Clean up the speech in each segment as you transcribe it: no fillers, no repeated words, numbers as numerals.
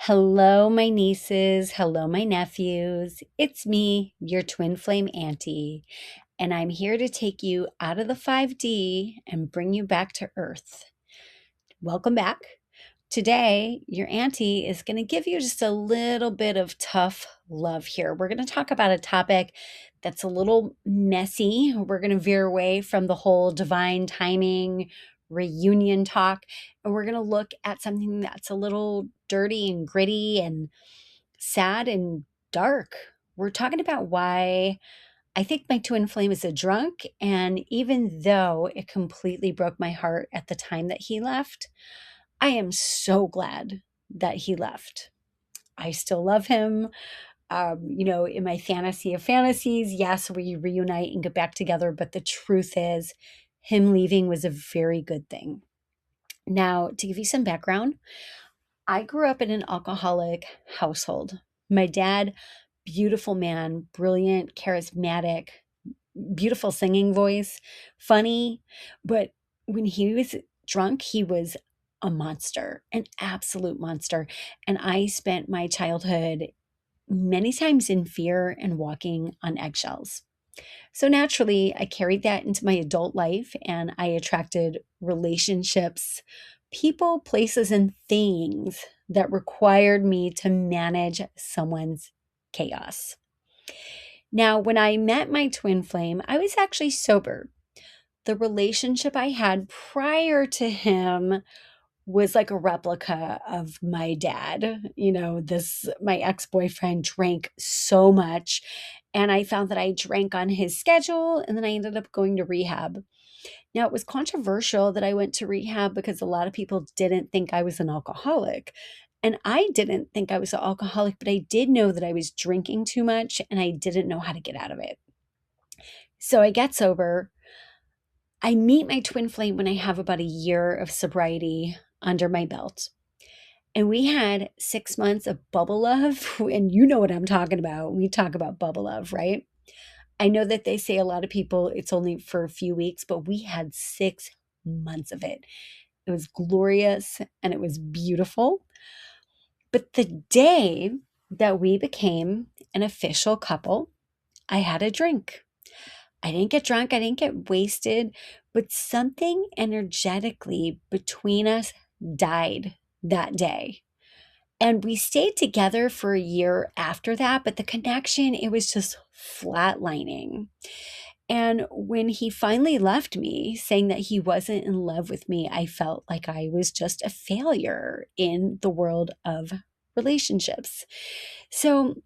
Hello, my nieces. Hello, my nephews. It's me, your Twin Flame Auntie, and I'm here to take you out of the 5D and bring you back to Earth. Welcome back. Today, your auntie is going to give you just a little bit of tough love here. We're going to talk about a topic that's a little messy. We're going to veer away from the whole divine timing reunion talk, and we're going to look at something that's a little dirty and gritty and sad and dark. We're talking about why I think my twin flame is a drunk, and even though it completely broke my heart at the time that he left, I am so glad that he left. I still love him. In my fantasy of fantasies, yes, we reunite and get back together, but the truth is, him leaving was a very good thing. Now, to give you some background, I grew up in an alcoholic household. My dad, beautiful man, brilliant, charismatic, beautiful singing voice, funny, but when he was drunk, he was a monster, an absolute monster. And I spent my childhood many times in fear and walking on eggshells. So naturally, I carried that into my adult life and I attracted relationships, people, places, and things that required me to manage someone's chaos. Now, when I met my twin flame, I was actually sober. The relationship I had prior to him was like a replica of my dad. My ex-boyfriend drank so much, and I found that I drank on his schedule, and then I ended up going to rehab. Now, it was controversial that I went to rehab because a lot of people didn't think I was an alcoholic. And I didn't think I was an alcoholic, but I did know that I was drinking too much and I didn't know how to get out of it. So I get sober. I meet my twin flame when I have about a year of sobriety under my belt. And we had 6 months of bubble love. And you know what I'm talking about. We talk about bubble love, right? I know that they say a lot of people it's only for a few weeks, but we had 6 months of it. It was glorious and it was beautiful. But the day that we became an official couple, I had a drink. I didn't get drunk, I didn't get wasted, but something energetically between us died that day. And we stayed together for a year after that, but the connection, it was just flatlining. And when he finally left me, saying that he wasn't in love with me, I felt like I was just a failure in the world of relationships. So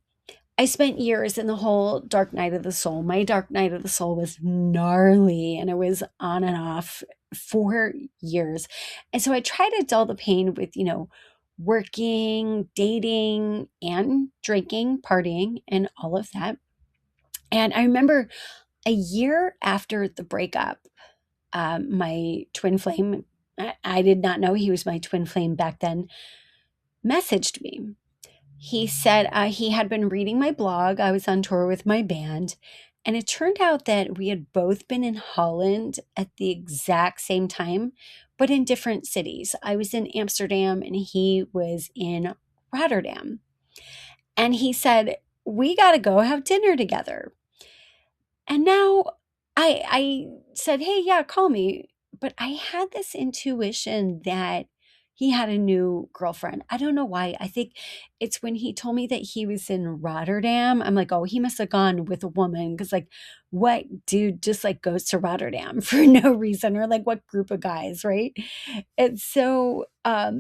I spent years in the whole dark night of the soul. My dark night of the soul was gnarly and it was on and off for years. And so I tried to dull the pain with, working, dating, and drinking, partying, and all of that. And I remember a year after the breakup, my twin flame, I did not know he was my twin flame back then, messaged me. He said he had been reading my blog. I was on tour with my band. And it turned out that we had both been in Holland at the exact same time, but in different cities. I was in Amsterdam and he was in Rotterdam. And he said, "We got to go have dinner together." And now I said, "Hey, yeah, call me." But I had this intuition that he had a new girlfriend. I don't know why. I think it's when he told me that he was in Rotterdam. I'm like, "Oh, he must have gone with a woman." Because, like, what dude just like goes to Rotterdam for no reason? Or like, what group of guys, right? And so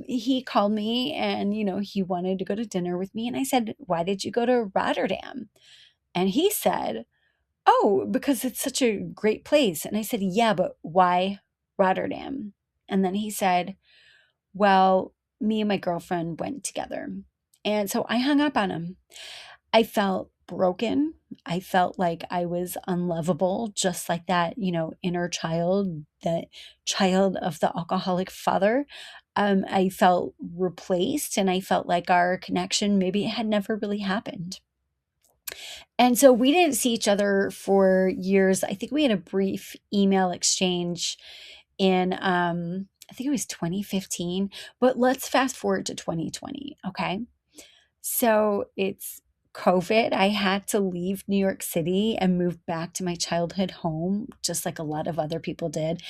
he called me and, he wanted to go to dinner with me. And I said, "Why did you go to Rotterdam?" And he said, "Oh, because it's such a great place." And I said, "Yeah, but why Rotterdam?" And then he said, "Well, me and my girlfriend went together." And so I hung up on him. I felt broken. I felt like I was unlovable, just like that, inner child, the child of the alcoholic father. I felt replaced and I felt like our connection maybe it had never really happened. And so we didn't see each other for years. I think we had a brief email exchange in I think it was 2015, but let's fast forward to 2020, okay? So it's COVID. I had to leave New York City and move back to my childhood home, just like a lot of other people did.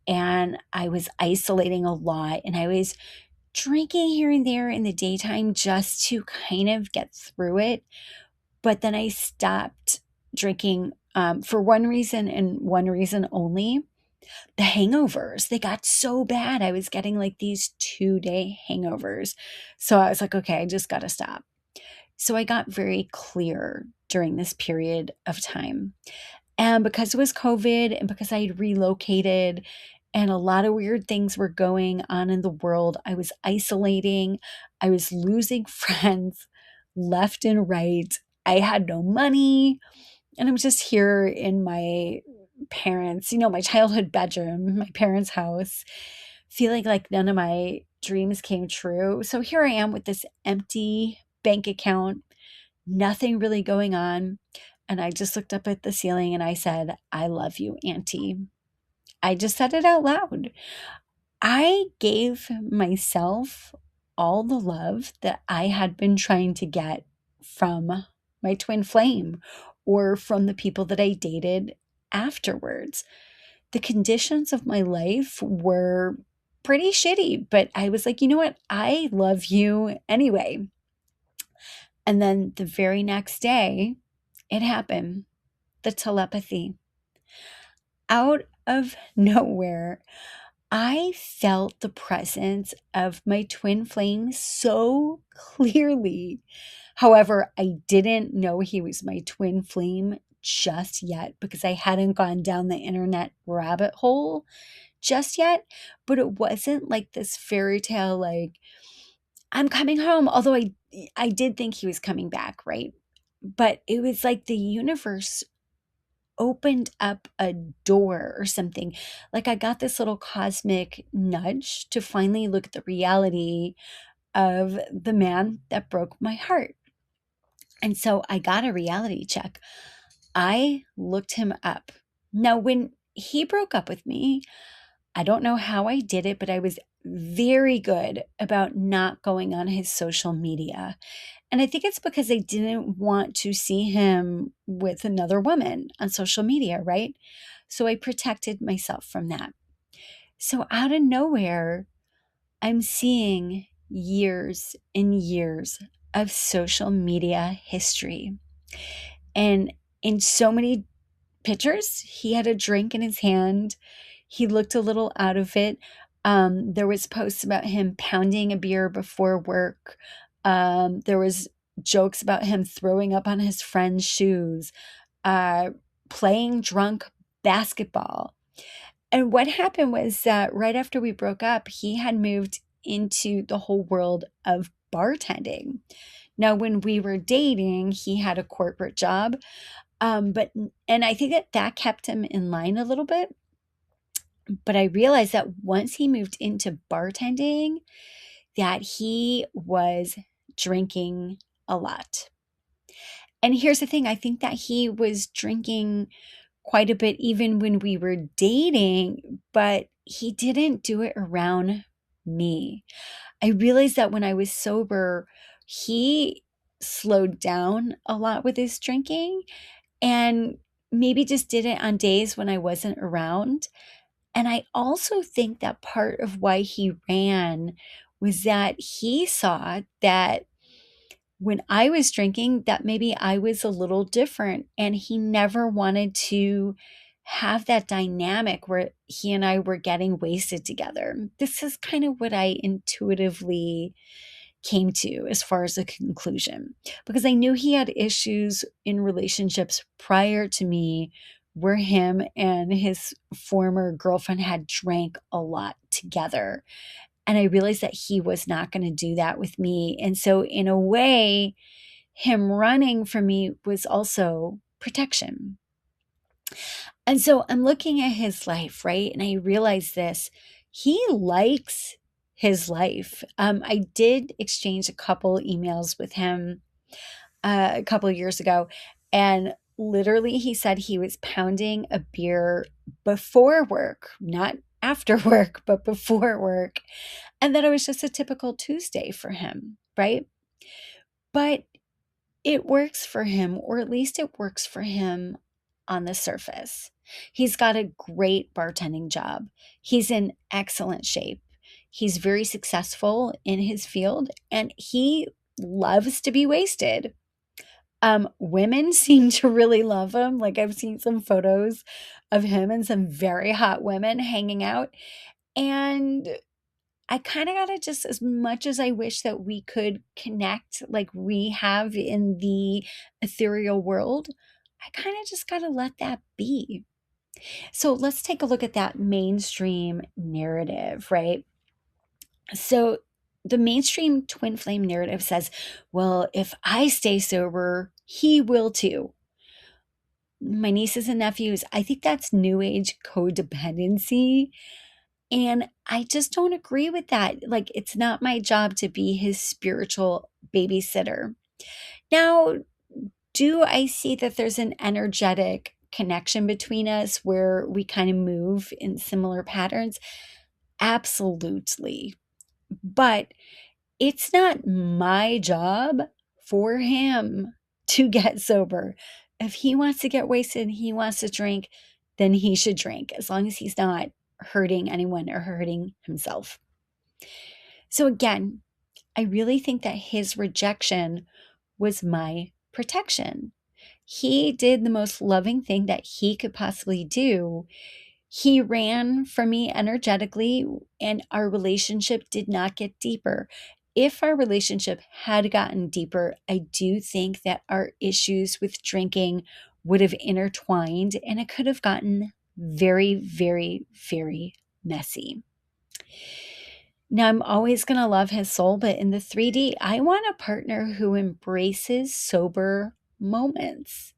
And I was isolating a lot, and I was drinking here and there in the daytime just to kind of get through it. But then I stopped drinking for one reason and one reason only. The hangovers, they got so bad. I was getting like these 2-day hangovers. So I was like, okay, I just got to stop. So I got very clear during this period of time. And because it was COVID and because I had relocated and a lot of weird things were going on in the world, I was isolating. I was losing friends left and right. I had no money. And I'm just here in my parents', my childhood bedroom, my parents' house, feeling like none of my dreams came true. So here I am with this empty bank account, nothing really going on. And I just looked up at the ceiling and I said, I love you, Auntie. I just said it out loud. I gave myself all the love that I had been trying to get from my twin flame or from the people that I dated afterwards. The conditions of my life were pretty shitty, but I was like, you know what? I love you anyway. And then the very next day, it happened. The telepathy. Out of nowhere, I felt the presence of my twin flame so clearly. However, I didn't know he was my twin flame just yet because I hadn't gone down the internet rabbit hole just yet. But it wasn't like this fairy tale, like, I'm coming home. Although I did think he was coming back, right? But it was like the universe opened up a door or something. Like I got this little cosmic nudge to finally look at the reality of the man that broke my heart. And so I got a reality check. I looked him up. Now, when he broke up with me, I don't know how I did it, but I was very good about not going on his social media. And I think it's because I didn't want to see him with another woman on social media, right? So I protected myself from that. So out of nowhere, I'm seeing years and years of social media history. And in so many pictures, he had a drink in his hand. He looked a little out of it. There was posts about him pounding a beer before work. There was jokes about him throwing up on his friend's shoes, uh, playing drunk basketball. And what happened was that right after we broke up, he had moved into the whole world of bartending. Now, when we were dating, he had a corporate job, but and I think that kept him in line a little bit. But I realized that once he moved into bartending, that he was drinking a lot. And here's the thing, I think that he was drinking quite a bit even when we were dating, but he didn't do it around me. I realized that when I was sober, he slowed down a lot with his drinking and maybe just did it on days when I wasn't around. And I also think that part of why he ran was that he saw that when I was drinking, that maybe I was a little different, and he never wanted to have that dynamic where he and I were getting wasted together. This is kind of what I intuitively came to as far as a conclusion, because I knew he had issues in relationships prior to me where him and his former girlfriend had drank a lot together. And I realized that he was not going to do that with me. And so, in a way, him running from me was also protection. And so I'm looking at his life, right? And I realize this. He likes his life. I did exchange a couple emails with him a couple of years ago. And literally, he said he was pounding a beer before work, not after work, but before work. And that it was just a typical Tuesday for him, right? but it works for him, or at least it works for him on the surface. He's got a great bartending job. He's in excellent shape. He's very successful in his field, and he loves to be wasted. Women seem to really love him. Like, I've seen some photos of him and some very hot women hanging out. And I kind of got to, just as much as I wish that we could connect like we have in the ethereal world, I kind of just got to let that be. So let's take a look at that mainstream narrative, right? So the mainstream twin flame narrative says, well, if I stay sober, he will too. My nieces and nephews, I think that's new age codependency. And I just don't agree with that. Like, it's not my job to be his spiritual babysitter. Now, do I see that there's an energetic connection between us where we kind of move in similar patterns? Absolutely. But it's not my job for him to get sober. If he wants to get wasted and he wants to drink, then he should drink, as long as he's not hurting anyone or hurting himself. So again, I really think that his rejection was my protection. He did the most loving thing that he could possibly do. He ran from me energetically, and our relationship did not get deeper. If our relationship had gotten deeper, I do think that our issues with drinking would have intertwined, and it could have gotten very, very, very messy. Now, I'm always going to love his soul, but in the 3D, I want a partner who embraces sober moments.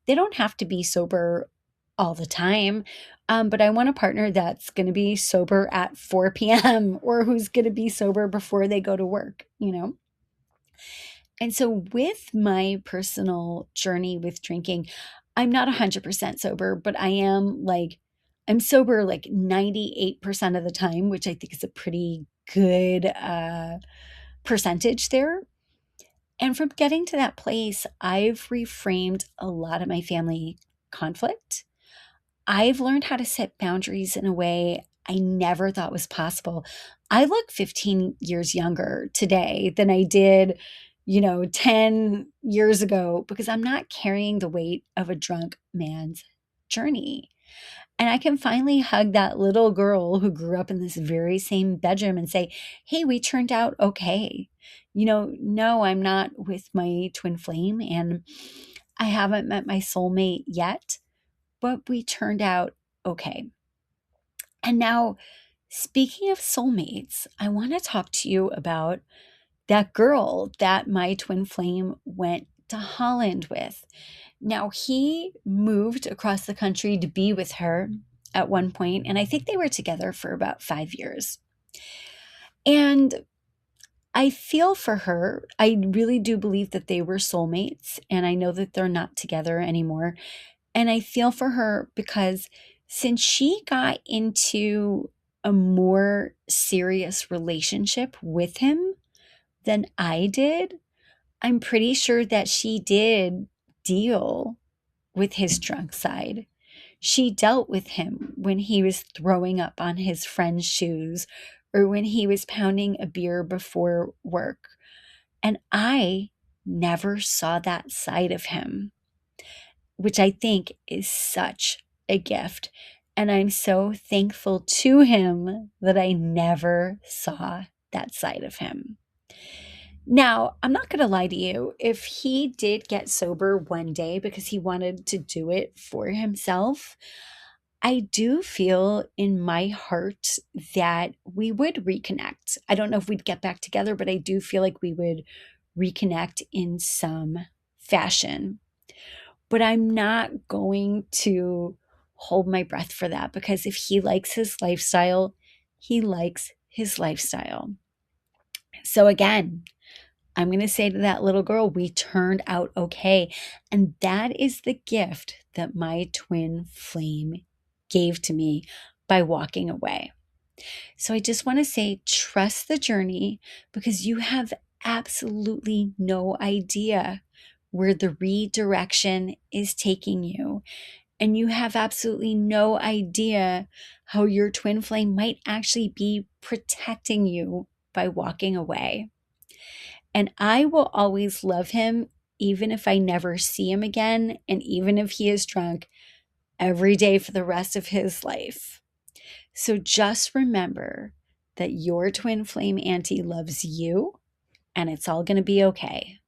They don't have to be sober all the time, but I want a partner that's going to be sober at 4 p.m. or who's going to be sober before they go to work, you know? And so with my personal journey with drinking, I'm not 100% sober, but I'm sober like 98% of the time, which I think is a pretty good percentage there. And from getting to that place, I've reframed a lot of my family conflict. I've learned how to set boundaries in a way I never thought was possible. I look 15 years younger today than I did, 10 years ago, because I'm not carrying the weight of a drunk man's journey. And I can finally hug that little girl who grew up in this very same bedroom and say, hey, we turned out okay. No, I'm not with my twin flame, and I haven't met my soulmate yet, but we turned out okay. And now, speaking of soulmates, I want to talk to you about that girl that my twin flame went to Holland with. Now, he moved across the country to be with her at one point, and I think they were together for about 5 years. And I feel for her. I really do believe that they were soulmates, and I know that they're not together anymore. And I feel for her because since she got into a more serious relationship with him than I did, I'm pretty sure that she did deal with his drunk side. She dealt with him when he was throwing up on his friend's shoes or when he was pounding a beer before work. And I never saw that side of him, which I think is such a gift. And I'm so thankful to him that I never saw that side of him. Now, I'm not going to lie to you. If he did get sober one day because he wanted to do it for himself, I do feel in my heart that we would reconnect. I don't know if we'd get back together, but I do feel like we would reconnect in some fashion. But I'm not going to hold my breath for that, because if he likes his lifestyle, he likes his lifestyle. So again, I'm going to say to that little girl, we turned out okay. And that is the gift that my twin flame gave to me by walking away. So I just want to say, trust the journey, because you have absolutely no idea where the redirection is taking you. And you have absolutely no idea how your twin flame might actually be protecting you by walking away. And I will always love him, even if I never see him again, and even if he is drunk every day for the rest of his life. So just remember that your twin flame auntie loves you, and it's all going to be okay.